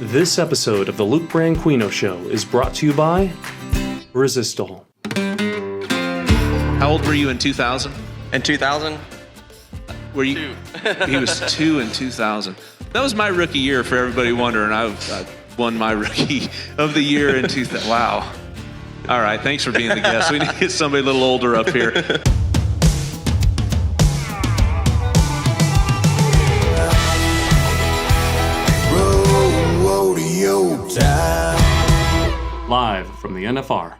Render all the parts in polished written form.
This episode of the Luke Branquinho Show is brought to you by Resistol. How old were you in 2000? In 2000? Were you? 2. He was 2 in 2000. That was my rookie year, for everybody wondering. I won my rookie of the year in 2000. Wow. All right, thanks for being the guest. We need to get somebody a little older up here. Rodeo time. Live from the NFR.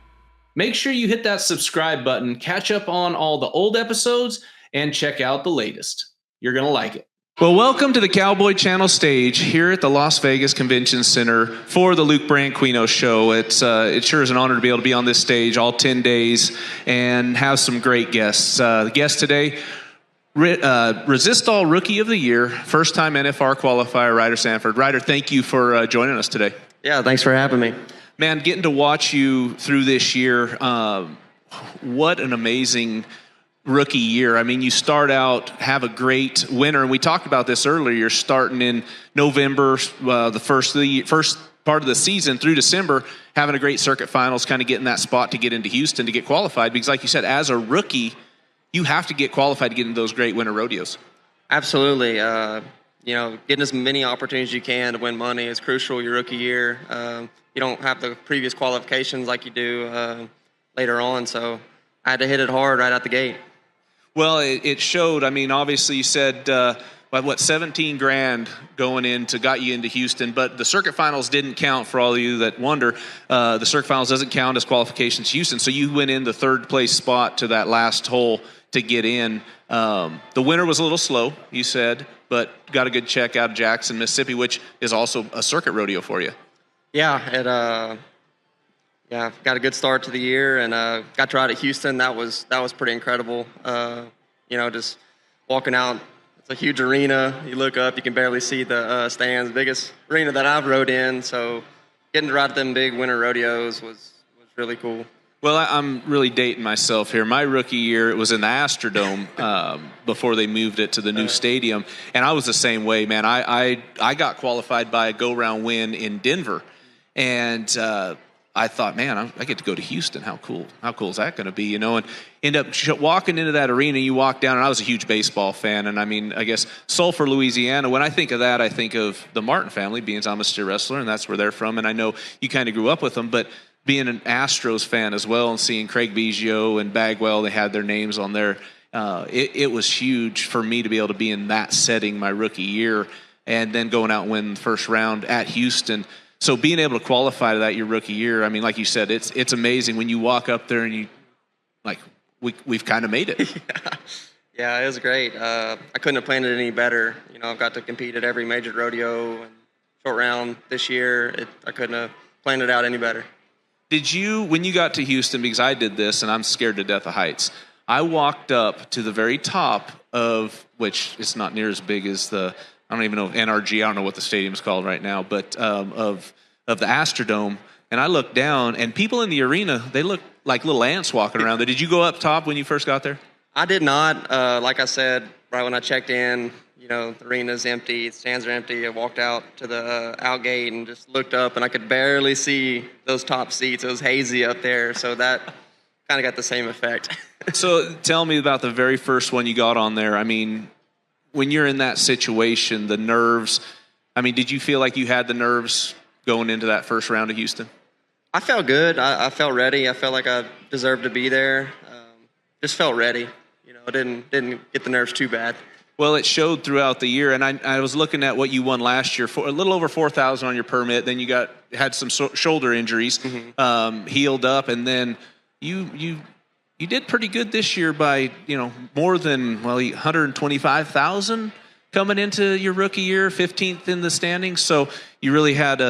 Make sure you hit that subscribe button, catch up on all the old episodes, and check out the latest. You're going to like it. Well, welcome to the Cowboy Channel stage here at the Las Vegas Convention Center for the Luke Branquinho Show. It sure is an honor to be able to be on this stage all 10 days and have some great guests. The guest today, Resistol Rookie of the Year, first-time NFR qualifier, Ryder Sanford. Ryder, thank you for joining us today. Yeah, thanks for having me. Man, getting to watch you through this year, what an amazing rookie year. I mean, you start out, have a great winter, and we talked about this earlier. You're starting in November, the first part of the season through December, having a great circuit finals, kind of getting that spot to get into Houston to get qualified. Because like you said, as a rookie, you have to get qualified to get into those great winter rodeos. Absolutely. Getting as many opportunities as you can to win money is crucial your rookie year. You don't have the previous qualifications like you do later on, so I had to hit it hard right out the gate. Well, it showed. I mean, obviously you said, 17 grand going got you into Houston, but the circuit finals didn't count for all of you that wonder. The circuit finals doesn't count as qualifications to Houston, so you went in the third place spot to that last hole to get in. The winter was a little slow, you said, but got a good check out of Jackson, Mississippi, which is also a circuit rodeo for you. Yeah, got a good start to the year and got to ride at Houston. That was pretty incredible. Just walking out, it's a huge arena. You look up, you can barely see the stands. Biggest arena that I've rode in. So getting to ride them big winter rodeos was really cool. Well, I'm really dating myself here. My rookie year, it was in the Astrodome before they moved it to the new stadium, and I was the same way, man. I got qualified by a go-round win in Denver, and I thought, man, I get to go to Houston. How cool is that going to be, And end up walking into that arena. You walk down, and I was a huge baseball fan, and I mean, I guess Sulphur, Louisiana. When I think of that, I think of the Martin family, being I'm a steer wrestler, and that's where they're from. And I know you kind of grew up with them, but being an Astros fan as well and seeing Craig Biggio and Bagwell, they had their names on there. It was huge for me to be able to be in that setting my rookie year and then going out and win the first round at Houston. So being able to qualify to that your rookie year, I mean, like you said, it's amazing when you walk up there and you, we've kind of made it. Yeah, it was great. I couldn't have planned it any better. I've got to compete at every major rodeo and short round this year. I couldn't have planned it out any better. Did you, when you got to Houston, because I did this and I'm scared to death of heights, I walked up to the very top of, which it's not near as big as I don't even know, NRG, I don't know what the stadium's called right now, but of the Astrodome, and I looked down, and people in the arena, they looked like little ants walking around there. Did you go up top when you first got there? I did not. Like I said, right when I checked in, the arena's empty, the stands are empty. I walked out to the out gate and just looked up, and I could barely see those top seats. It was hazy up there, so that kind of got the same effect. So tell me about the very first one you got on there. I mean, when you're in that situation, the nerves, I mean, did you feel like you had the nerves going into that first round of Houston? I felt good. I felt ready. I felt like I deserved to be there. Just felt ready. I didn't get the nerves too bad. Well, it showed throughout the year, and I was looking at what you won last year, for a little over $4,000 on your permit. Then you had some shoulder injuries, healed up, and then you did pretty good this year by more than $125,000 coming into your rookie year, 15th in the standings. So you really had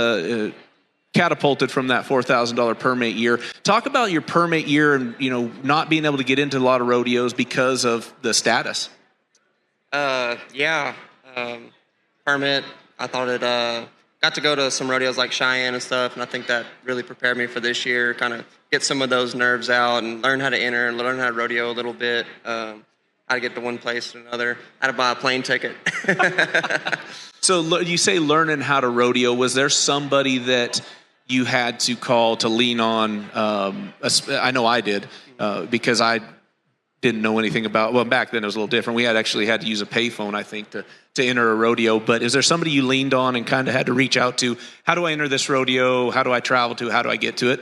catapulted from that $4,000 permit year. Talk about your permit year and not being able to get into a lot of rodeos because of the status. Permit. I thought it got to go to some rodeos like Cheyenne and stuff, and I think that really prepared me for this year, kind of get some of those nerves out and learn how to enter and learn how to rodeo a little bit. I how to get to one place to another. I had to buy a plane ticket. So you say learning how to rodeo. Was there somebody that you had to call to lean on? I know I did because I didn't know anything about. Well, back then it was a little different. We actually had to use a payphone, I think, to enter a rodeo. But is there somebody you leaned on and kind of had to reach out to? How do I enter this rodeo? How do I travel to? How do I get to it?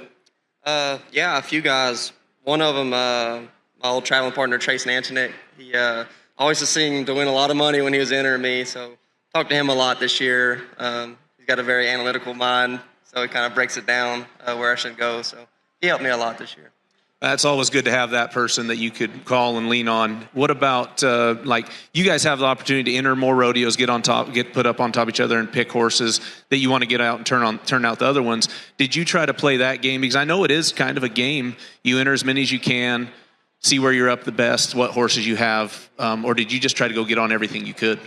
Yeah, a few guys. One of them, my old traveling partner, Trace Nanchinick. He always seemed to win a lot of money when he was entering me. So talked to him a lot this year. He's got a very analytical mind, so he kind of breaks it down where I should go. So he helped me a lot this year. That's always good to have that person that you could call and lean on. What about like you guys have the opportunity to enter more rodeos, get put up on top of each other, and pick horses that you want to get out and turn out the other ones. Did you try to play that game? Because I know it is kind of a game. You enter as many as you can, see where you're up the best, what horses you have, or did you just try to go get on everything you could?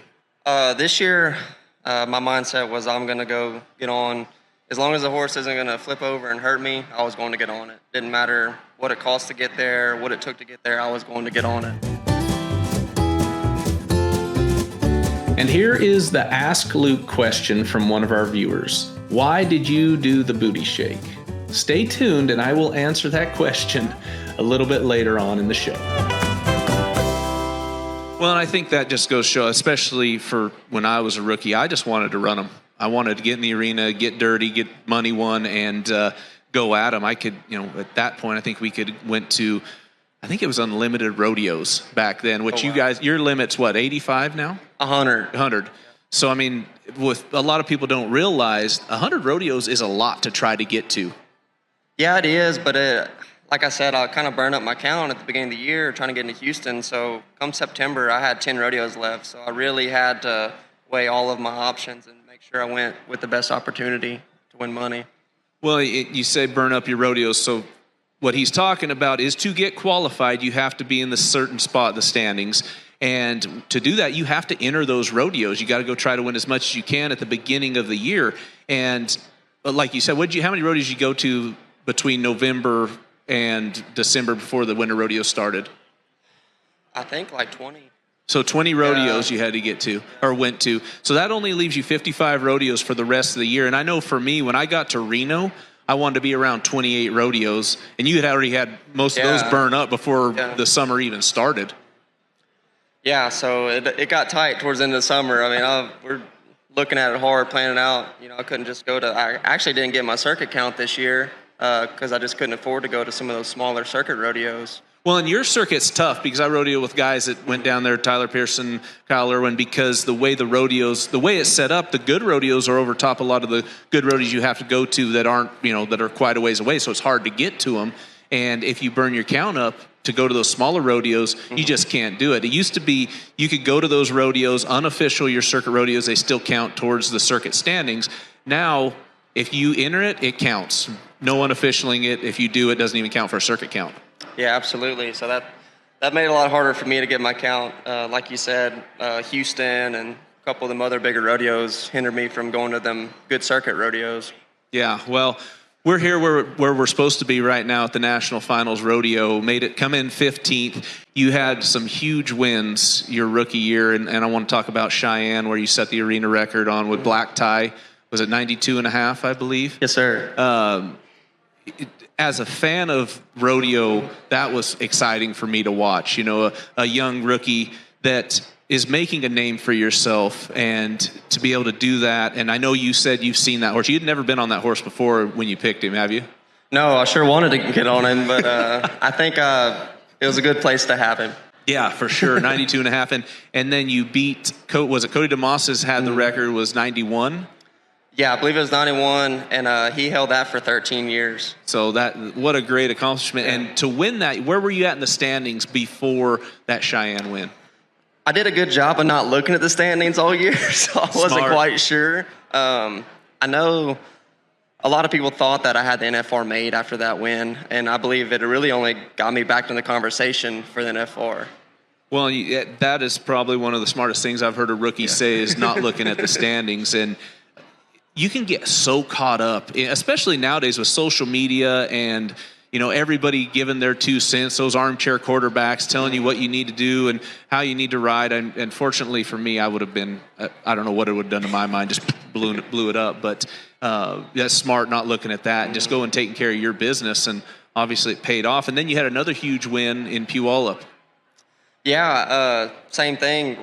This year, my mindset was I'm going to go get on. As long as the horse isn't going to flip over and hurt me, I was going to get on it. Didn't matter what it cost to get there, what it took to get there, I was going to get on it. And here is the Ask Luke question from one of our viewers. Why did you do the booty shake? Stay tuned and I will answer that question a little bit later on in the show. Well, and I think that just goes to show, especially for when I was a rookie, I just wanted to run them. I wanted to get in the arena, get dirty, get money won, and go at them. I could, at that point, I think we went to, I think it was unlimited rodeos back then, which you guys, your limit's what, 85 now? 100. So, I mean, with a lot of people don't realize 100 rodeos is a lot to try to get to. Yeah, it is, but like I said, I kind of burned up my count at the beginning of the year trying to get into Houston. So come September, I had 10 rodeos left. So I really had to weigh all of my options and make sure I went with the best opportunity to win money. Well, you say burn up your rodeos. So what he's talking about is to get qualified, you have to be in the certain spot, the standings. And to do that, you have to enter those rodeos. You got to go try to win as much as you can at the beginning of the year. And like you said, how many rodeos did you go to between November and December before the winter rodeo started? I think like 20. So 20 rodeos you had to get to or went to. So that only leaves you 55 rodeos for the rest of the year. And I know for me, when I got to Reno, I wanted to be around 28 rodeos. And you had already had most of those burn up before the summer even started. Yeah, so it got tight towards the end of the summer. I mean, we're looking at it hard, planning out. I couldn't just go to – I actually didn't get my circuit count this year because I just couldn't afford to go to some of those smaller circuit rodeos. Well, and your circuit's tough because I rodeo with guys that went down there, Tyler Pearson, Kyle Irwin, because the way it's set up, the good rodeos are over top a lot of the good rodeos you have to go to that aren't, that are quite a ways away, so it's hard to get to them. And if you burn your count up to go to those smaller rodeos, you just can't do it. It used to be you could go to those rodeos, unofficial, your circuit rodeos, they still count towards the circuit standings. Now, if you enter it, it counts. No unofficialing it. If you do, it doesn't even count for a circuit count. Yeah, absolutely. So that made it a lot harder for me to get my count. Like you said, Houston and a couple of them other bigger rodeos hindered me from going to them good circuit rodeos. Yeah, well, we're here where we're supposed to be right now at the National Finals Rodeo. Made it come in 15th. You had some huge wins your rookie year, and I want to talk about Cheyenne, where you set the arena record on with black tie. Was it 92.5, I believe? Yes, sir. As a fan of rodeo, that was exciting for me to watch. A young rookie that is making a name for yourself, and to be able to do that. And I know you said you've seen that horse. You'd never been on that horse before when you picked him, have you? No, I sure wanted to get on him, but I think it was a good place to have him. Yeah, for sure, 92.5. And then you beat, was it Cody DeMoss's had the record, was 91? Yeah, I believe it was 91, and he held that for 13 years. So what a great accomplishment. Yeah. And to win that, where were you at in the standings before that Cheyenne win? I did a good job of not looking at the standings all year, so I wasn't quite sure. I know a lot of people thought that I had the NFR made after that win, and I believe it really only got me back in the conversation for the NFR. Well, that is probably one of the smartest things I've heard a rookie say is not looking at the standings. And you can get so caught up, especially nowadays with social media and everybody giving their 2 cents, those armchair quarterbacks telling you what you need to do and how you need to ride. And fortunately for me, I would have been, I don't know what it would have done to my mind, just blew it up. But that's smart, not looking at that and just go and taking care of your business. And obviously it paid off. And then you had another huge win in Puyallup. Yeah, same thing.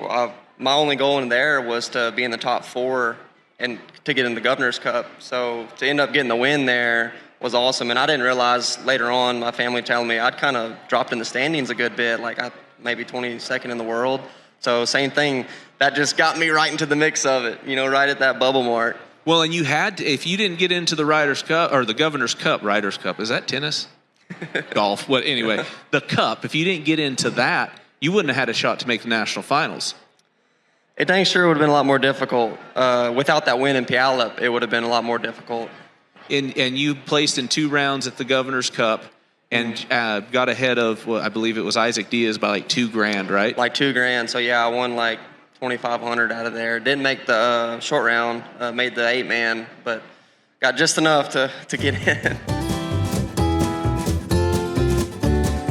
My only goal in there was to be in the top 4 and to get in the Governor's Cup. So to end up getting the win there was awesome. And I didn't realize later on, my family telling me I'd kind of dropped in the standings a good bit, like I maybe 22nd in the world. So same thing, that just got me right into the mix of it, right at that bubble mark. Well, and you had to, if you didn't get into the Ryder's Cup or the Governor's Cup, Ryder's Cup, is that tennis? Golf. What? Anyway, the Cup, if you didn't get into that, you wouldn't have had a shot to make the national finals. It dang sure would have been a lot more difficult. Without that win in Puyallup, it would have been a lot more difficult. And you placed in 2 rounds at the Governor's Cup and got ahead of, well, I believe it was Isaac Diaz by like $2,000, right? Like $2,000. So yeah, I won like 2,500 out of there. Didn't make the short round, made the 8-man, but got just enough to get in.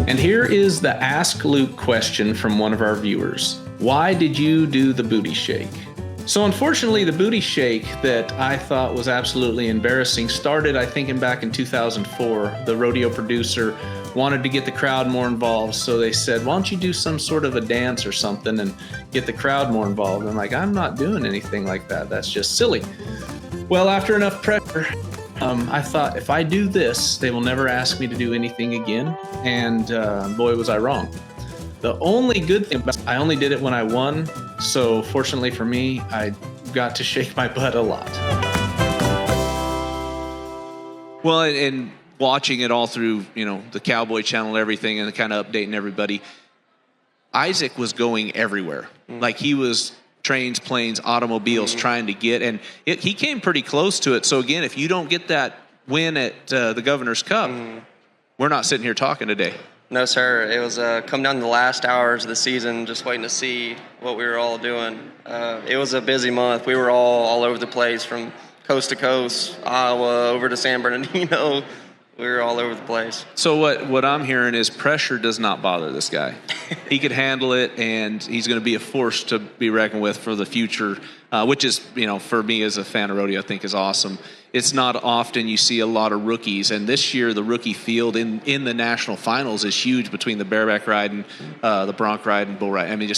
And here is the Ask Luke question from one of our viewers. Why did you do the booty shake? So unfortunately, the booty shake that I thought was absolutely embarrassing started, I think, back in 2004. The rodeo producer wanted to get the crowd more involved, so they said, why don't you do some sort of a dance or something and get the crowd more involved? I'm like, I'm not doing anything like that. That's just silly. Well, after enough pressure, I thought, if I do this, they will never ask me to do anything again. And boy, was I wrong. The only good thing about it, I only did it when I won. So fortunately for me, I got to shake my butt a lot. Well, and watching it all through, the Cowboy Channel and everything and kind of updating everybody, Isaac was going everywhere. Like he was trains, planes, automobiles trying to get, and he came pretty close to it. So again, if you don't get that win at the Governor's Cup, we're not sitting here talking today. No, sir. It was come down to the last hours of the season, just waiting to see what we were all doing. It was a busy month. We were all over the place, from coast to coast, Iowa, over to San Bernardino. We were all over the place. So what I'm hearing is pressure does not bother this guy. He could handle it, and he's going to be a force to be reckoned with for the future, which is, for me as a fan of rodeo, I think is awesome. It's not often you see a lot of rookies, and this year the rookie field in the national finals is huge between the bareback ride and the bronc ride and bull ride. I mean,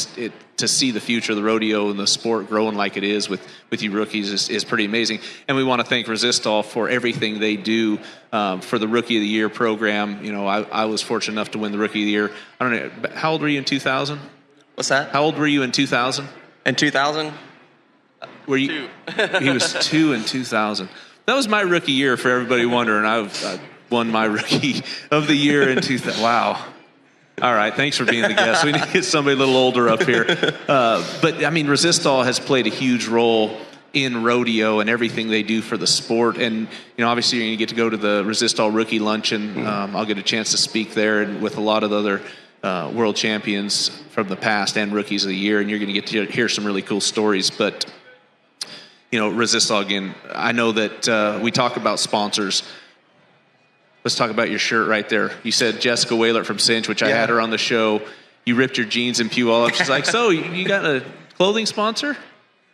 to see the future of the rodeo and the sport growing like it is with you rookies is pretty amazing. And we want to thank Resistol for everything they do for the Rookie of the Year program. I was fortunate enough to win the Rookie of the Year. I don't know, how old were you in 2000? What's that? How old were you in 2000? In 2000? Were you? 2. He was 2 in 2000. That was my rookie year, for everybody wondering. I won my Rookie of the Year in 2000. Wow. All right, thanks for being the guest. We need to get somebody a little older up here. But, I mean, Resistol has played a huge role in rodeo and everything they do for the sport. And, obviously you're going to get to go to the Resistol Rookie Luncheon. I'll get a chance to speak there and with a lot of the other world champions from the past and Rookies of the Year, and you're going to get to hear some really cool stories. But Resistol, again, I know that we talk about sponsors. Let's talk about your shirt right there. You said Jessica Whalert from Cinch, which I had her on the show. You ripped your jeans in Puyallup. She's like, so you got a clothing sponsor?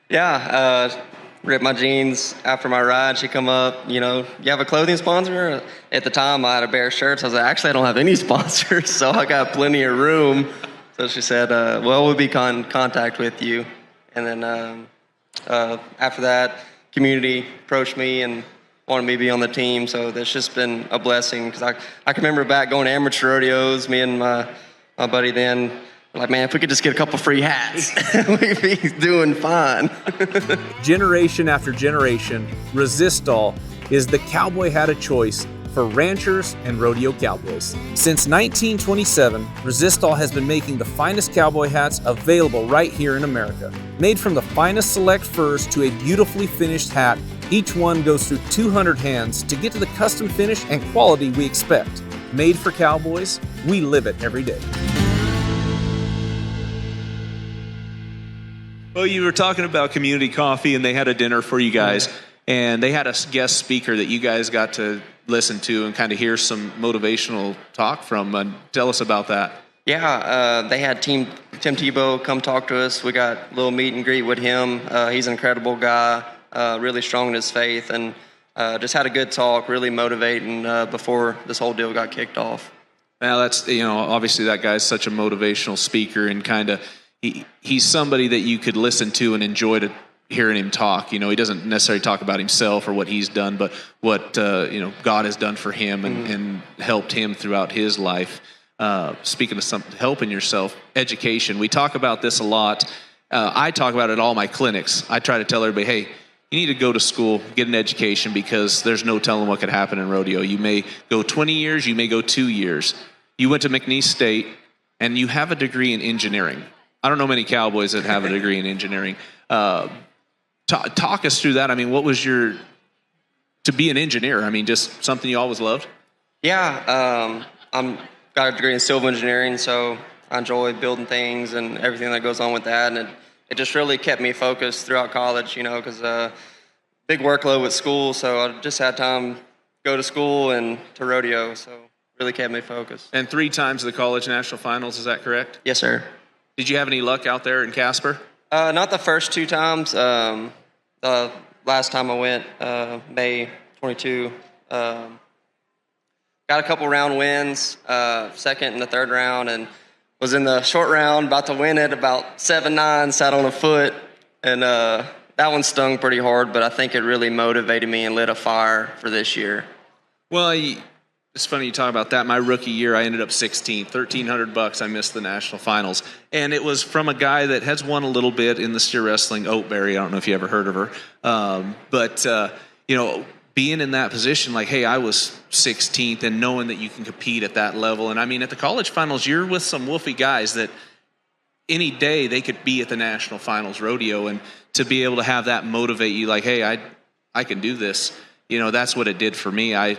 Yeah, ripped my jeans after my ride. She come up, you have a clothing sponsor? At the time, I had a pair of shirts. I was like, actually, I don't have any sponsors, so I got plenty of room. So she said, well, we'll be in contact with you. And then after that, community approached me and wanted me to be on the team. So that's just been a blessing, because I can remember back going to amateur rodeos, me and my buddy then, like, man, if we could just get a couple free hats, we'd be doing fine. Generation after generation, Resistol is the cowboy hat of choice for ranchers and rodeo cowboys. Since 1927, Resistol has been making the finest cowboy hats available right here in America. Made from the finest select furs to a beautifully finished hat, each one goes through 200 hands to get to the custom finish and quality we expect. Made for cowboys, we live it every day. Well, you were talking about community coffee, and they had a dinner for you guys, and they had a guest speaker that you guys got to listen to and kind of hear some motivational talk from. Tell us about that. Yeah, they had Tim Tebow come talk to us. We got a little meet and greet with him. He's an incredible guy, really strong in his faith, and just had a good talk, really motivating before this whole deal got kicked off. Now that's, obviously that guy's such a motivational speaker, and kind of he's somebody that you could listen to and enjoy to hearing him talk. He doesn't necessarily talk about himself or what he's done, but what God has done for him and helped him throughout his life. Speaking of something, helping yourself, education. We talk about this a lot. I talk about it at all my clinics. I try to tell everybody, hey, you need to go to school, get an education, because there's no telling what could happen in rodeo. You may go 20 years, you may go 2 years. You went to McNeese State, and you have a degree in engineering. I don't know many cowboys that have a degree in engineering. Talk us through that. I mean, what was to be an engineer? I mean, just something you always loved? Yeah, I'm got a degree in civil engineering, so I enjoy building things and everything that goes on with that, and it just really kept me focused throughout college, because big workload with school, so I just had time to go to school and to rodeo, so really kept me focused. And 3 times the college national finals, is that correct? Yes, sir. Did you have any luck out there in Casper? Not the first 2 times. The last time I went, May 22, got a couple round wins, second and the third round, and was in the short round, about to win it, about 7-9, sat on a foot, and that one stung pretty hard, but I think it really motivated me and lit a fire for this year. Well, it's funny you talk about that. My rookie year, I ended up 16th, $1,300. I missed the national finals, and it was from a guy that has won a little bit in the steer wrestling, Oatberry. I don't know if you ever heard of her, but being in that position, like, hey, I was 16th, and knowing that you can compete at that level. And I mean, at the college finals, you're with some woofy guys that any day they could be at the national finals rodeo, and to be able to have that motivate you, like, hey, I can do this. That's what it did for me. I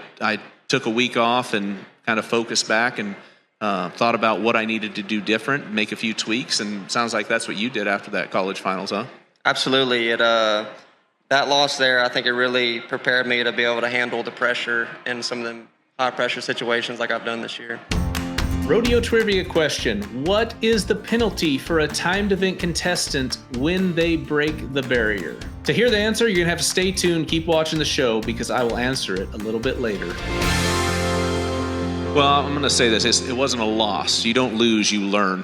took a week off and kind of focused back and thought about what I needed to do different, make a few tweaks, and it sounds like that's what you did after that college finals, huh? Absolutely. That loss there, I think it really prepared me to be able to handle the pressure in some of them high-pressure situations like I've done this year. Rodeo trivia question. What is the penalty for a timed event contestant when they break the barrier? To hear the answer, you're going to have to stay tuned, keep watching the show, because I will answer it a little bit later. Well, I'm going to say this. It wasn't a loss. You don't lose, you learn.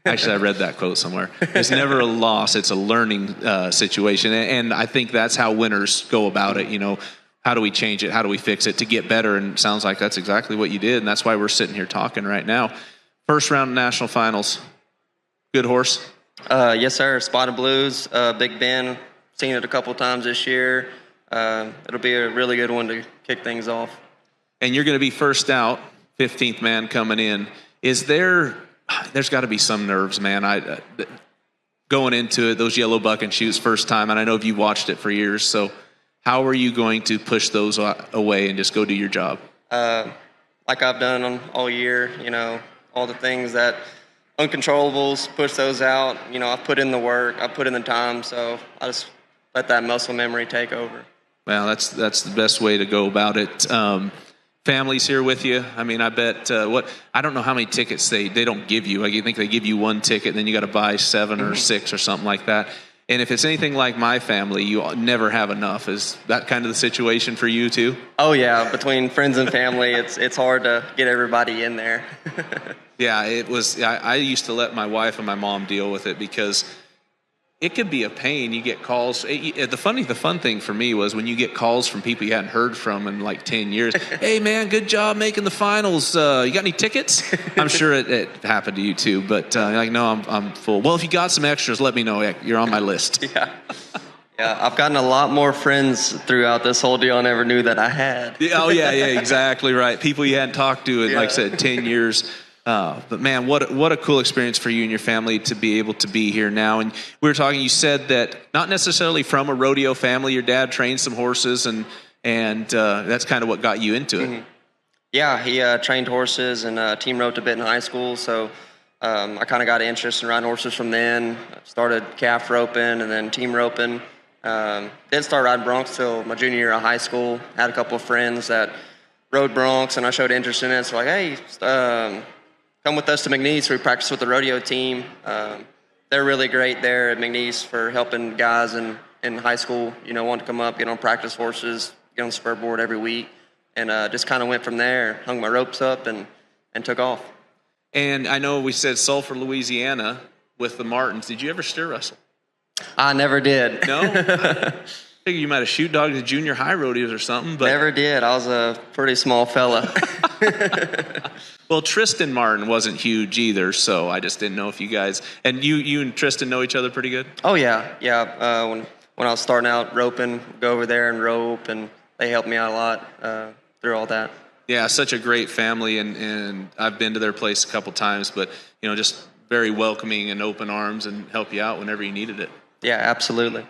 Actually, I read that quote somewhere. It's never a loss. It's a learning situation. And I think that's how winners go about it. How do we change it? How do we fix it to get better? And it sounds like that's exactly what you did. And that's why we're sitting here talking right now. First round of national finals. Good horse? Yes, sir. Spotted Blues, Big Ben. Seen it a couple times this year. It'll be a really good one to kick things off. And you're going to be first out, 15th man coming in. There's got to be some nerves, man. Going into it, those yellow buck and shoots first time, and I know you watched it for years, so how are you going to push those away and just go do your job? Like I've done all year, all the things that uncontrollables, push those out. I've put in the work, I've put in the time, so I just let that muscle memory take over. Well, that's the best way to go about it. Family's here with you. I mean, I bet I don't know how many tickets they don't give you. I think they give you 1 ticket, and then you got to buy 7 or 6 or something like that. And if it's anything like my family, you never have enough. Is that kind of the situation for you too? Oh yeah, between friends and family, it's hard to get everybody in there. Yeah, it was. I used to let my wife and my mom deal with it because it could be a pain. You get calls. The fun thing for me was when you get calls from people you hadn't heard from in like 10 years. Hey, man, good job making the finals. You got any tickets? I'm sure it happened to you too. But like, no, I'm full. Well, if you got some extras, let me know. You're on my list. Yeah. Yeah, I've gotten a lot more friends throughout this whole deal I never knew that I had. Oh, yeah, exactly right. People you hadn't talked to in, like I said, 10 years. But man, what a cool experience for you and your family to be able to be here now. And we were talking, you said that not necessarily from a rodeo family, your dad trained some horses and that's kind of what got you into it. Mm-hmm. Yeah, he trained horses and team roped a bit in high school. So I kind of got an interest in riding horses from then. I started calf roping and then team roping. Didn't start riding Broncs till my junior year of high school. Had a couple of friends that rode Broncs, and I showed interest in it. So like, hey, come with us to McNeese. We practice with the rodeo team. They're really great there at McNeese for helping guys in high school, want to come up, get on practice horses, get on the spur board every week, and just kind of went from there, hung my ropes up, and took off. And I know we said Sulphur, Louisiana with the Martins. Did you ever steer wrestle? I never did. No? I figure you might have shoot dogged at junior high rodeos or something. But never did. I was a pretty small fella. Well, Tristan Martin wasn't huge either, so I just didn't know if you guys – and you and Tristan know each other pretty good? Oh, yeah. Yeah. When I was starting out roping, go over there and rope, and they helped me out a lot through all that. Yeah, such a great family, and I've been to their place a couple times, but, just very welcoming and open arms and help you out whenever you needed it. Yeah, absolutely.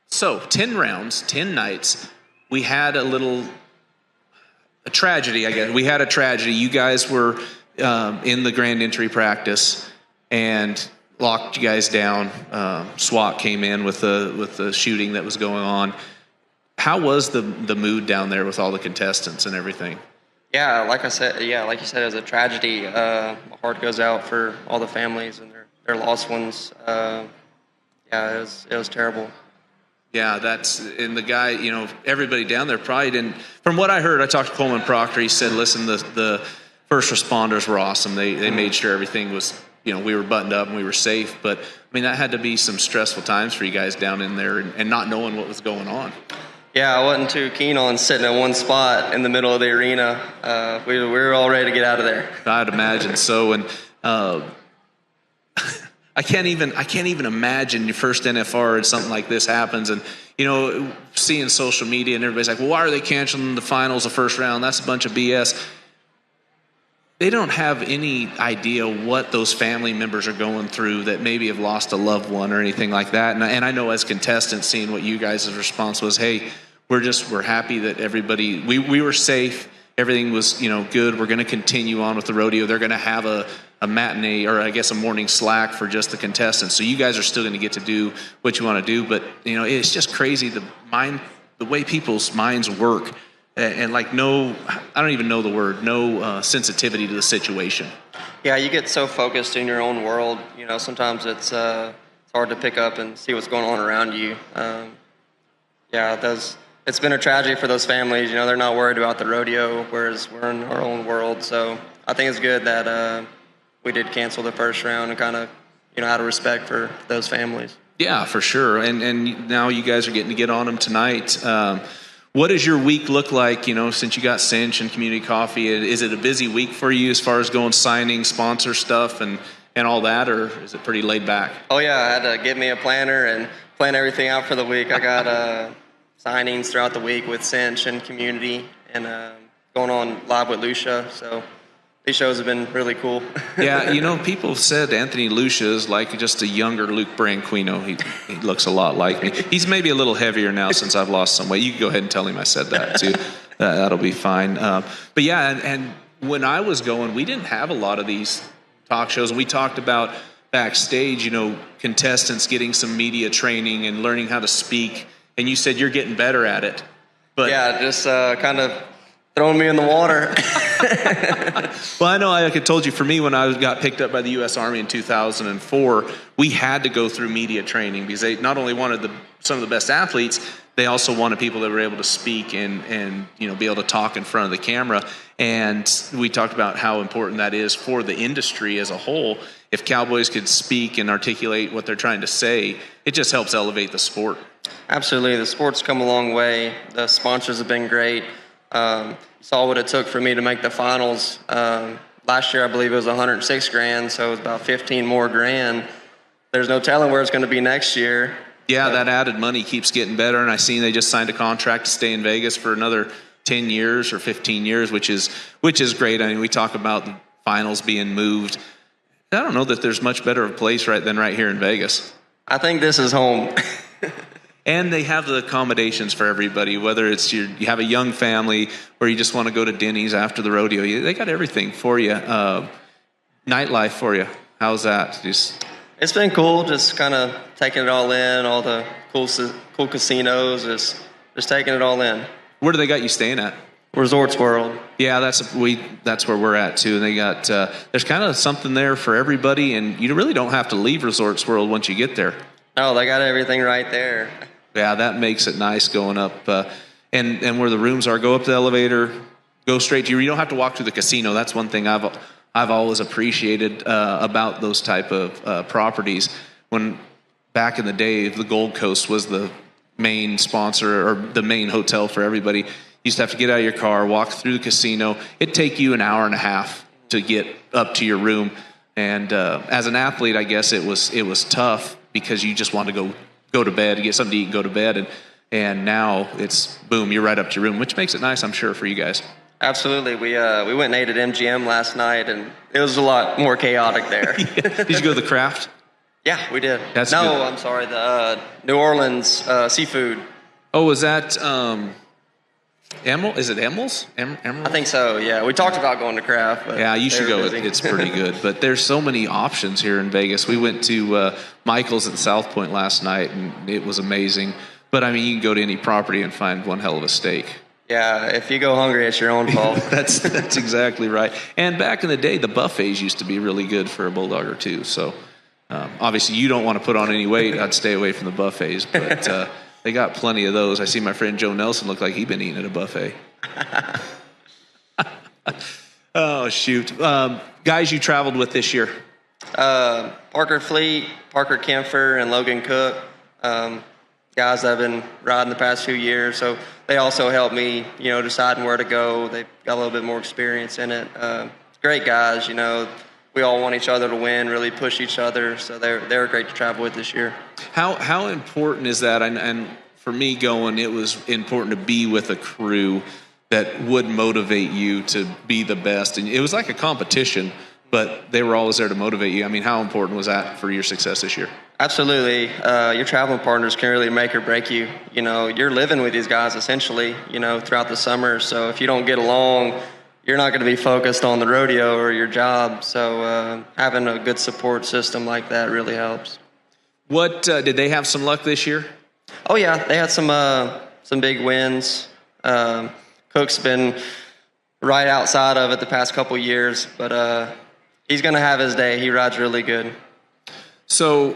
So 10 rounds, 10 nights. We had a tragedy, I guess. We had a tragedy. You guys were in the grand entry practice and locked you guys down. SWAT came in with the shooting that was going on. How was the mood down there with all the contestants and everything? Yeah, like you said, it was a tragedy. My heart goes out for all the families and their lost ones. It was terrible. Yeah, and the guy, everybody down there probably didn't. From what I heard, I talked to Coleman Proctor. He said, listen, the first responders were awesome. They made sure everything was, we were buttoned up and we were safe. But, that had to be some stressful times for you guys down in there and not knowing what was going on. Yeah, I wasn't too keen on sitting in one spot in the middle of the arena. We were all ready to get out of there. I'd imagine so. And I can't even imagine your first NFR and something like this happens. And, seeing social media and everybody's like, well, why are they canceling the finals, the first round? That's a bunch of BS. They don't have any idea what those family members are going through that maybe have lost a loved one or anything like that. And I know as contestants, seeing what you guys' response was, hey, we're happy that everybody, we were safe. Everything was, good. We're going to continue on with the rodeo. They're going to have a matinee, or I guess a morning slack for just the contestants. So you guys are still going to get to do what you want to do. But, it's just crazy the way people's minds work. And I don't even know the word, no sensitivity to the situation. Yeah, you get so focused in your own world. Sometimes it's hard to pick up and see what's going on around you. It's been a tragedy for those families. They're not worried about the rodeo, whereas we're in our own world. So I think it's good that we did cancel the first round and kind of, out of respect for those families. Yeah, for sure. And now you guys are getting to get on them tonight. What does your week look like, since you got Cinch and Community Coffee? Is it a busy week for you as far as going signing, sponsor stuff and all that, or is it pretty laid back? Oh, yeah. I had to get me a planner and plan everything out for the week. I got signings throughout the week with Cinch and Community and going on live with Lucia. So these shows have been really cool. Yeah, people have said Anthony Lucia is like just a younger Luke Branquinho. He looks a lot like me. He's maybe a little heavier now since I've lost some weight. You can go ahead and tell him I said that too. That'll be fine. But yeah, and when I was going, we didn't have a lot of these talk shows. And we talked about backstage, contestants getting some media training and learning how to speak. And you said you're getting better at it. But yeah, just kind of throwing me in the water. Well, I know, like I told you, for me, when I got picked up by the U.S. Army in 2004, we had to go through media training because they not only wanted some of the best athletes, they also wanted people that were able to speak and be able to talk in front of the camera. And we talked about how important that is for the industry as a whole. If cowboys could speak and articulate what they're trying to say, it just helps elevate the sport. Absolutely. The sport's come a long way. The sponsors have been great. Saw what it took for me to make the finals. Last year, I believe it was $106,000, so it was about 15 more grand. There's no telling where it's going to be next year. Yeah, that added money keeps getting better, and I seen they just signed a contract to stay in Vegas for another 10 years or 15 years, which is great. I mean, we talk about the finals being moved. I don't know that there's much better of a place than right here in Vegas. I think this is home. And they have the accommodations for everybody, whether it's you have a young family or you just want to go to Denny's after the rodeo. They got everything for you. Nightlife for you. How's that? It's been cool, just kind of taking it all in, all the cool casinos, just taking it all in. Where do they got you staying at? Resorts World. Yeah, that's where we're at too. And they got there's kind of something there for everybody, and you really don't have to leave Resorts World once you get there. Oh, they got everything right there. Yeah, that makes it nice going up, and where the rooms are. Go up the elevator, go straight to you. You don't have to walk through the casino. That's one thing I've always appreciated about those type of properties. When back in the day, the Gold Coast was the main sponsor or the main hotel for everybody. You used to have to get out of your car, walk through the casino. It'd take you an hour and a half to get up to your room. And as an athlete, I guess it was tough because you just want to go to bed, get something to eat, and go to bed. And now it's boom, you're right up to your room, which makes it nice, I'm sure, for you guys. Absolutely. We went and ate at MGM last night, and it was a lot more chaotic there. Yeah. Did you go to the Craft? Yeah, we did. That's good. I'm sorry, the New Orleans seafood. Oh, was that Emerald? Is it Emerald's? Emerald? I think so, yeah. We talked about going to Craft. But yeah, you should go. busy. It's pretty good. But there's so many options here in Vegas. We went to Michael's at South Point last night, and it was amazing. But, I mean, you can go to any property and find one hell of a steak. Yeah, if you go hungry, it's your own fault. That's exactly right. And back in the day, the buffets used to be really good for a bulldog or two. So, obviously, you don't want to put on any weight. I'd stay away from the buffets. But they got plenty of those. I see my friend Joe Nelson look like he'd been eating at a buffet. Oh, shoot. Guys you traveled with this year? Parker Fleet, Parker Kempfer, and Logan Cook. Guys that I've been riding the past few years. So they also helped me, deciding where to go. They've got a little bit more experience in it. Great guys, we all want each other to win, really push each other. So they were great to travel with this year. How important is that? And for me going, it was important to be with a crew that would motivate you to be the best. And it was like a competition, but they were always there to motivate you. I mean, how important was that for your success this year? Absolutely. Your traveling partners can really make or break you. You're living with these guys essentially, throughout the summer. So if you don't get along, you're not going to be focused on the rodeo or your job. So having a good support system like that really helps. What did they have some luck this year? Oh yeah, they had some big wins. Cook's been right outside of it the past couple years, but he's going to have his day. He rides really good. So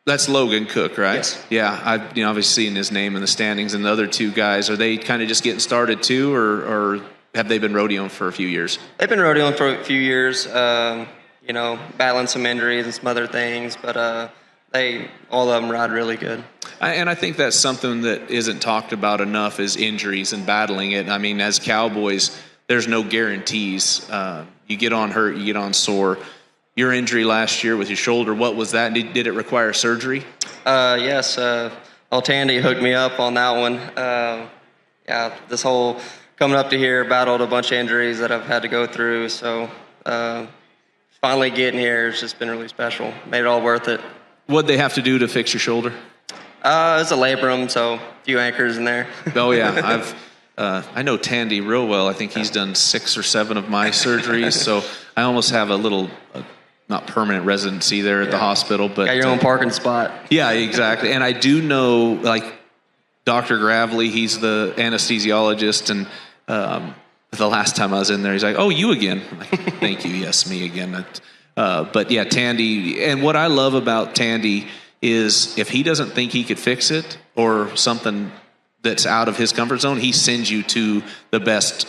that's Logan Cook, right? Yes. Yeah, I've obviously seen his name in the standings. And the other two guys, are they kind of just getting started too, or have they been rodeoing for a few years? They've been rodeoing for a few years, battling some injuries and some other things, but all of them ride really good. And I think that's something that isn't talked about enough is injuries and battling it. I mean, as cowboys, there's no guarantees. You get on hurt, you get on sore. Your injury last year with your shoulder, what was that? Did it require surgery? Yes. Tandy hooked me up on that one. This whole coming up to here, battled a bunch of injuries that I've had to go through. So finally getting here has just been really special. Made it all worth it. What'd they have to do to fix your shoulder? It's a labrum, so a few anchors in there. Oh, yeah. I know Tandy real well. I think he's done 6 or 7 of my surgeries, so I almost have a little, not permanent residency there at the hospital. But got your own parking spot. Yeah, exactly. And I do know, like, Dr. Gravely, he's the anesthesiologist, and the last time I was in there, he's like, "Oh, you again?" I'm like, "Thank you. Yes, me again." But yeah, Tandy, and what I love about Tandy is if he doesn't think he could fix it or something that's out of his comfort zone, he sends you to the best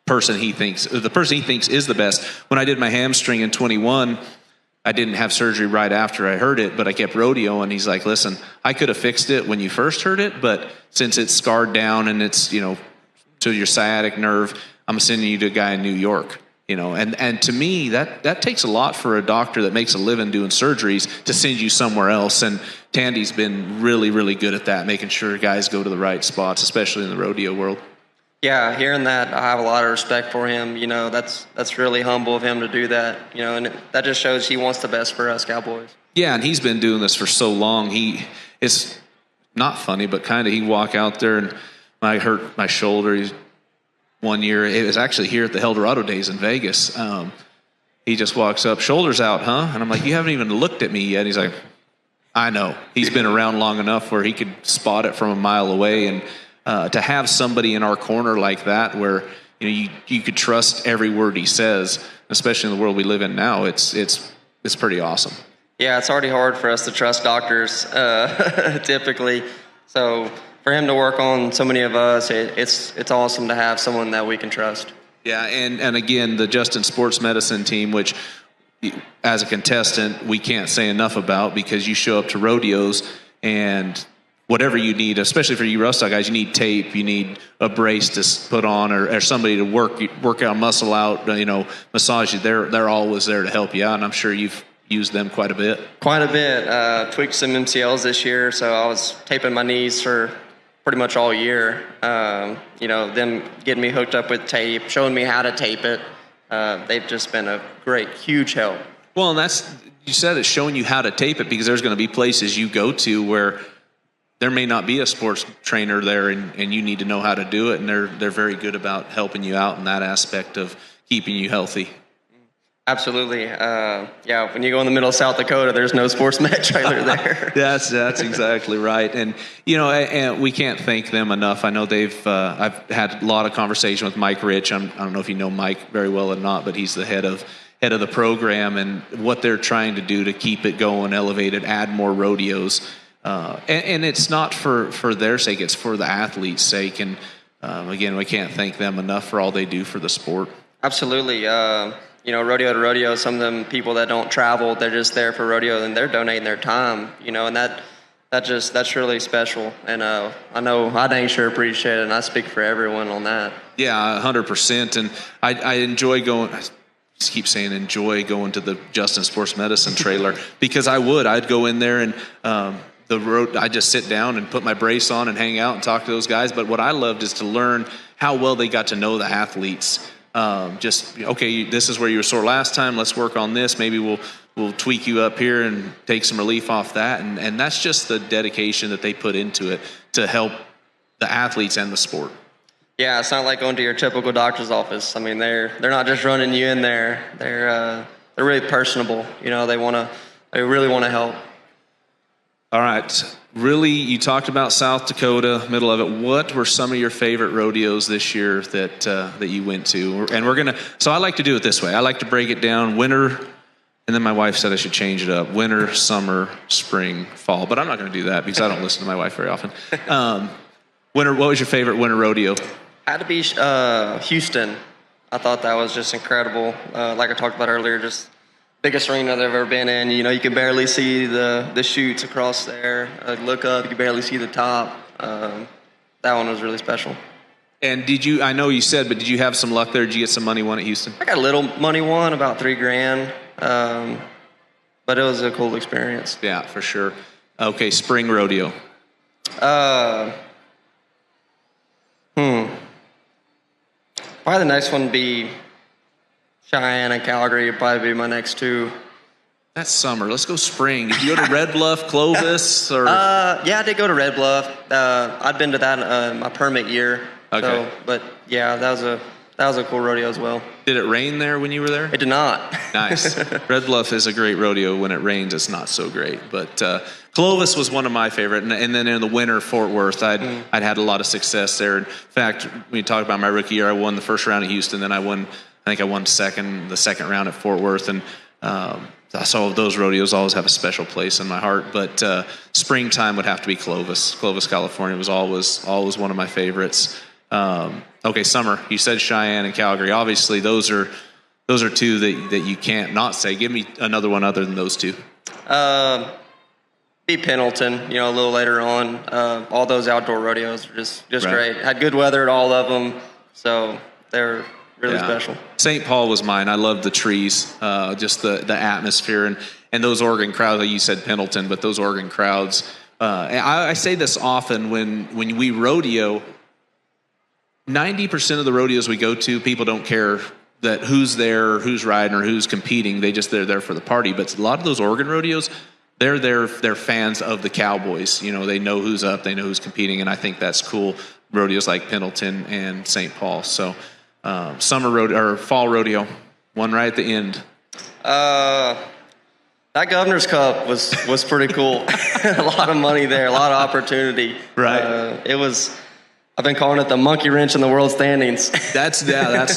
person the person he thinks is the best. When I did my hamstring in 21, I didn't have surgery right after I hurt it, but I kept rodeoing. He's like, "Listen, I could have fixed it when you first hurt it, but since it's scarred down and it's, to your sciatic nerve, I'm sending you to a guy in New York." And to me, that takes a lot for a doctor that makes a living doing surgeries to send you somewhere else. And Tandy's been really, really good at that, making sure guys go to the right spots, especially in the rodeo world. Yeah, hearing that, I have a lot of respect for him. That's really humble of him to do that. And that just shows he wants the best for us Cowboys. Yeah, and he's been doing this for so long. It's not funny, but kind of he walk out there and I hurt my shoulder. One year, it was actually here at the Eldorado Days in Vegas. he just walks up, shoulders out, huh? And I'm like, you haven't even looked at me yet. He's like, I know. He's been around long enough where he could spot it from a mile away. And to have somebody in our corner like that, where you could trust every word he says, especially in the world we live in now, it's pretty awesome. Yeah, it's already hard for us to trust doctors typically. So for him to work on so many of us, it's awesome to have someone that we can trust. Yeah, and again, the Justin Sports Medicine team, which as a contestant, we can't say enough about, because you show up to rodeos and whatever you need, especially for you rough guys, you need tape, you need a brace to put on, or somebody to work out, muscle out, massage you. They're always there to help you out, and I'm sure you've used them quite a bit. Quite a bit. Tweaked some MCLs this year, so I was taping my knees for pretty much all year. Them getting me hooked up with tape, showing me how to tape it. They've just been a great, huge help. Well, and you said it's showing you how to tape it, because there's going to be places you go to where there may not be a sports trainer there, and you need to know how to do it, and they're very good about helping you out in that aspect of keeping you healthy. Absolutely. When you go in the middle of South Dakota, there's no sports med trailer there. That's exactly right. And and we can't thank them enough. I know I've had a lot of conversation with Mike Rich. I don't know if you know Mike very well or not, but he's the head of the program, and what they're trying to do to keep it going, elevate it, add more rodeos. And it's not for their sake, it's for the athletes' sake. And again, we can't thank them enough for all they do for the sport. Absolutely. Rodeo to rodeo, some of them people that don't travel, they're just there for rodeo, and they're donating their time, and that's really special. And I know I dang sure appreciate it, and I speak for everyone on that. Yeah, 100%. And I enjoy going. I just keep saying enjoy going to the Justin Sports Medicine trailer, because I'd go in there and I just sit down and put my brace on and hang out and talk to those guys. But what I loved is to learn how well they got to know the athletes. This is where you were sore last time. Let's work on this. Maybe we'll tweak you up here and take some relief off that. And that's just the dedication that they put into it to help the athletes and the sport. Yeah, it's not like going to your typical doctor's office. I mean, they're not just running you in there. They're really personable. They really want to help. All right. Really, you talked about South Dakota, middle of it. What were some of your favorite rodeos this year that you went to? And so I like to do it this way. I like to break it down winter, and then my wife said I should change it up. Winter, summer, spring, fall. But I'm not going to do that because I don't listen to my wife very often. Winter. What was your favorite winter rodeo? Had to be Houston. I thought that was just incredible. Like I talked about earlier, just biggest arena I've ever been in. You can barely see the chutes across there. Look up, you can barely see the top. That one was really special. And I know you said, but did you have some luck there? Did you get some money won at Houston? I got a little money won, about $3,000. But it was a cool experience. Yeah, for sure. Okay, spring rodeo. Probably the next one would be Cheyenne and Calgary would probably be my next two. That's summer. Let's go spring. Did you go to Red Bluff, Clovis, or? Yeah, I did go to Red Bluff. I'd been to that my permit year. Okay. So, but yeah, that was a cool rodeo as well. Did it rain there when you were there? It did not. Nice. Red Bluff is a great rodeo. When it rains, it's not so great. But Clovis was one of my favorite. And then in the winter, Fort Worth, I'd had a lot of success there. In fact, when you talk about my rookie year, I won the first round at Houston. Then I won the second round at Fort Worth. And so those rodeos always have a special place in my heart. But springtime would have to be Clovis. Clovis, California was always one of my favorites. Okay, summer. You said Cheyenne and Calgary. Obviously, those are two that you can't not say. Give me another one other than those two. Be Pendleton. A little later on. All those outdoor rodeos are just right. Great. Had good weather at all of them, so they're really special. St. Paul was mine. I loved the trees, just the atmosphere, and those Oregon crowds. Like you said Pendleton, but those Oregon crowds. I say this often when we rodeo. 90% of the rodeos we go to, people don't care that who's there, who's riding, or who's competing. They're there for the party. But a lot of those Oregon rodeos, they're fans of the Cowboys. They know who's up, they know who's competing, and I think that's cool. Rodeos like Pendleton and St. Paul. So summer rodeo or fall rodeo, one right at the end. That Governor's Cup was pretty cool. A lot of money there, a lot of opportunity. Right. It was. I've been calling it the monkey wrench in the world standings. That's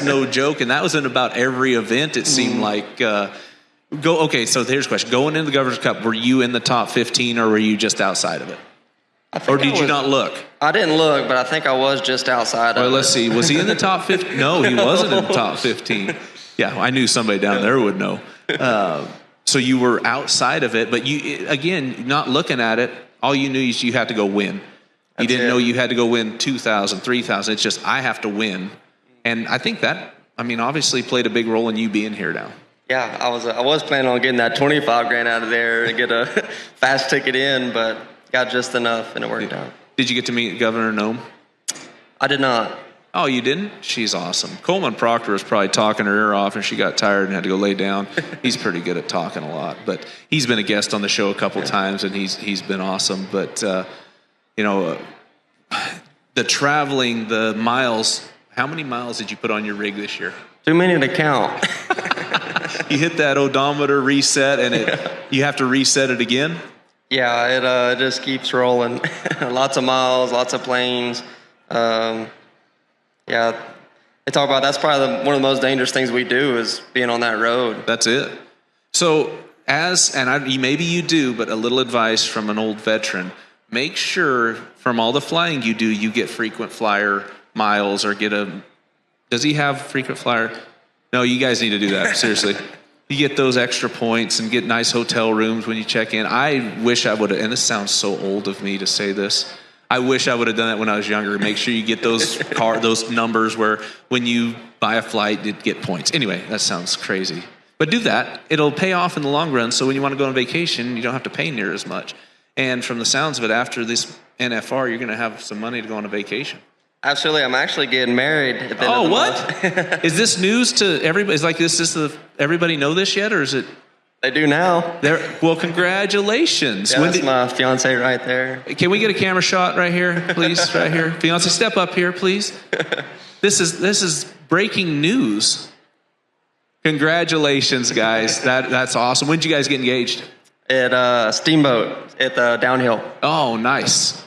no joke, and that was in about every event. It seemed like. Okay, so here's a question: going into the Governor's Cup, were you in the top 15, or were you just outside of it, or did you not look? I didn't look, but I think I was just outside. Well, let's see. Was he in the top 15? No, he wasn't in the top 15. Yeah, I knew somebody down there would know. So you were outside of it, but you, again, not looking at it, all you knew is you had to go win. You didn't know you had to go win 2,000, 3,000. It's just, I have to win. And I think that, obviously played a big role in you being here now. Yeah, I was planning on getting that 25 grand out of there and get a fast ticket in, but got just enough and it worked out. Did you get to meet Governor Nome? I did not. Oh, you didn't? She's awesome. Coleman Proctor was probably talking her ear off and she got tired and had to go lay down. He's pretty good at talking a lot, but he's been a guest on the show a couple times and he's been awesome. But, the traveling, the miles, how many miles did you put on your rig this year? Too many to count. You hit that odometer reset and you have to reset it again? Yeah, it just keeps rolling. Lots of miles, lots of planes. They talk about that's probably one of the most dangerous things we do is being on that road. That's it. So maybe you do, but a little advice from an old veteran. Make sure from all the flying you do, you get frequent flyer miles or does he have frequent flyer? No, you guys need to do that. Seriously. You get those extra points and get nice hotel rooms when you check in. I wish I would have, and this sounds so old of me to say this, I wish I would have done that when I was younger. Make sure you get those numbers where when you buy a flight, you get points. Anyway, that sounds crazy. But do that. It'll pay off in the long run, so when you want to go on vacation, you don't have to pay near as much. And from the sounds of it, after this NFR, you're going to have some money to go on a vacation. Absolutely. I'm actually getting married at the end of the month. Is this news to everybody? Is like everybody know this yet, or is it? They do now. Well, congratulations. Yeah, that's my fiance right there. Can we get a camera shot right here, please? Right here. Fiance, step up here, please. This is breaking news. Congratulations, guys. That's awesome. When did you guys get engaged? At Steamboat at the downhill. Oh, nice.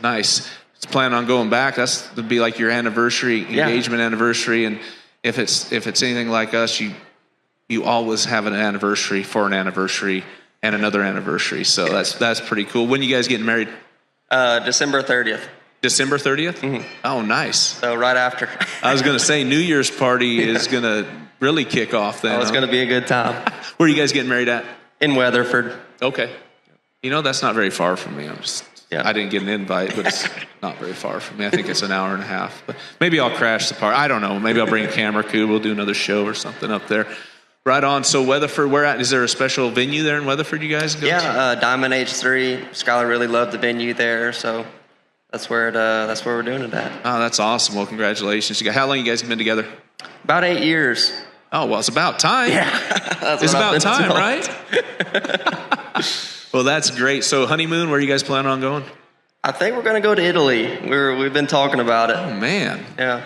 Plan on going back. That'd be like your anniversary, engagement anniversary. And if it's anything like us, you always have an anniversary for an anniversary and another anniversary. So that's pretty cool. When you guys getting married? December 30th. December 30th? Mm-hmm. Oh, nice. So right after. I was going to say New Year's party is going to really kick off then. Oh, it's going to be a good time. Where are you guys getting married at? In Weatherford. Okay. That's not very far from me. I didn't get an invite, but it's not very far from me. I think it's an hour and a half. But maybe I'll crash the party. I don't know. Maybe I'll bring a camera crew. We'll do another show or something up there. Right on. So Weatherford, where at? Is there a special venue there in Weatherford you guys go to? Diamond H3. Skylar really loved the venue there, so that's where we're doing it at. Oh, that's awesome. Well, congratulations. How long you guys been together? About 8 years. Oh, well, it's about time. Yeah. It's about time, right? Well, that's great. So honeymoon, where are you guys planning on going? I think we're going to go to Italy. We've been talking about it. Oh, man. Yeah.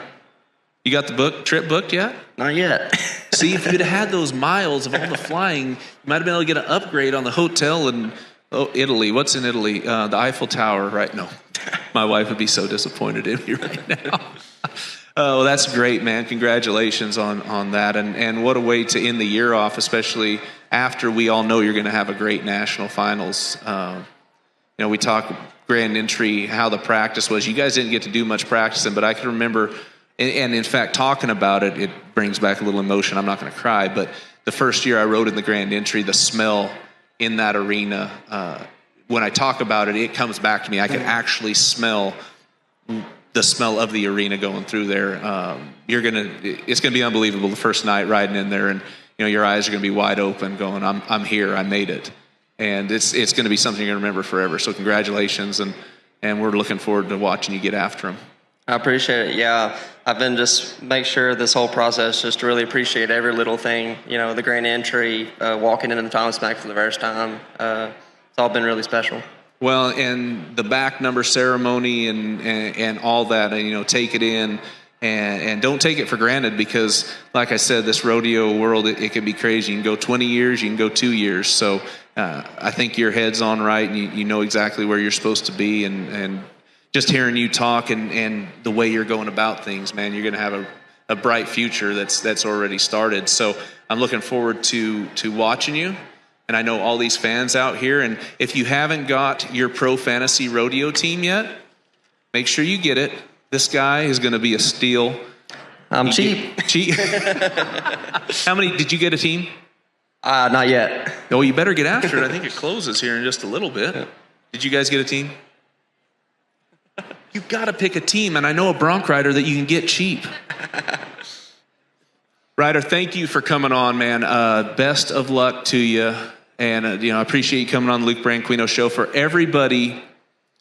You got the trip booked yet? Not yet. See, if you'd have had those miles of all the flying, you might have been able to get an upgrade on the hotel in Italy. What's in Italy? The Eiffel Tower, right? No. My wife would be so disappointed in me right now. Oh, that's great, man. Congratulations on that. And what a way to end the year off, especially after we all know you're going to have a great national finals. We talk grand entry, how the practice was. You guys didn't get to do much practicing, but I can remember, and in fact, talking about it, it brings back a little emotion. I'm not going to cry, but the first year I rode in the grand entry, the smell in that arena, when I talk about it, it comes back to me. I can actually smell the smell of the arena going through there. It's gonna be unbelievable the first night riding in there, and your eyes are gonna be wide open, going, I'm here, I made it, and it's gonna be something you're gonna remember forever. So congratulations, and we're looking forward to watching you get after them. I appreciate it. Yeah, I've been just make sure this whole process just to really appreciate every little thing. The grand entry, walking into the Thomas Mack for the first time. It's all been really special. Well, and the back number ceremony and all that, take it in and don't take it for granted, because like I said, this rodeo world, it can be crazy. You can go 20 years, you can go 2 years. So I think your head's on right, and you know exactly where you're supposed to be, and just hearing you talk and the way you're going about things, man, you're going to have a bright future that's already started. So I'm looking forward to watching you. And I know all these fans out here, and if you haven't got your Pro Fantasy Rodeo team yet, make sure you get it. This guy is going to be a steal. I'm cheap. Cheap. How many did you get a team? Not yet. Oh, you better get after it. I think it closes here in just a little bit. Yeah. Did you guys get a team? You got to pick a team, and I know a Bronc rider that you can get cheap. Ryder, thank you for coming on, man. Best of luck to you, and I appreciate you coming on the Luke Branquinho Show. For everybody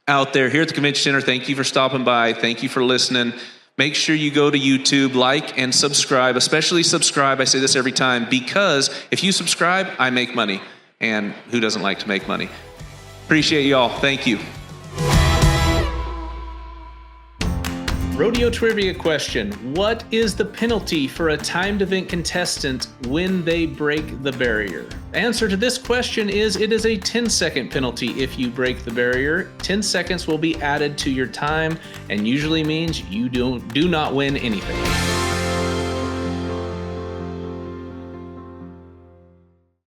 out there here at the Convention Center, thank you for stopping by. Thank you for listening. Make sure you go to YouTube, like and subscribe. Especially subscribe. I say this every time, because if you subscribe, I make money, and who doesn't like to make money? Appreciate you all. Thank you. Rodeo trivia question. What is the penalty for a timed event contestant when they break the barrier? The answer to this question is it is a 10-second penalty if you break the barrier. 10 seconds will be added to your time and usually means you do not win anything.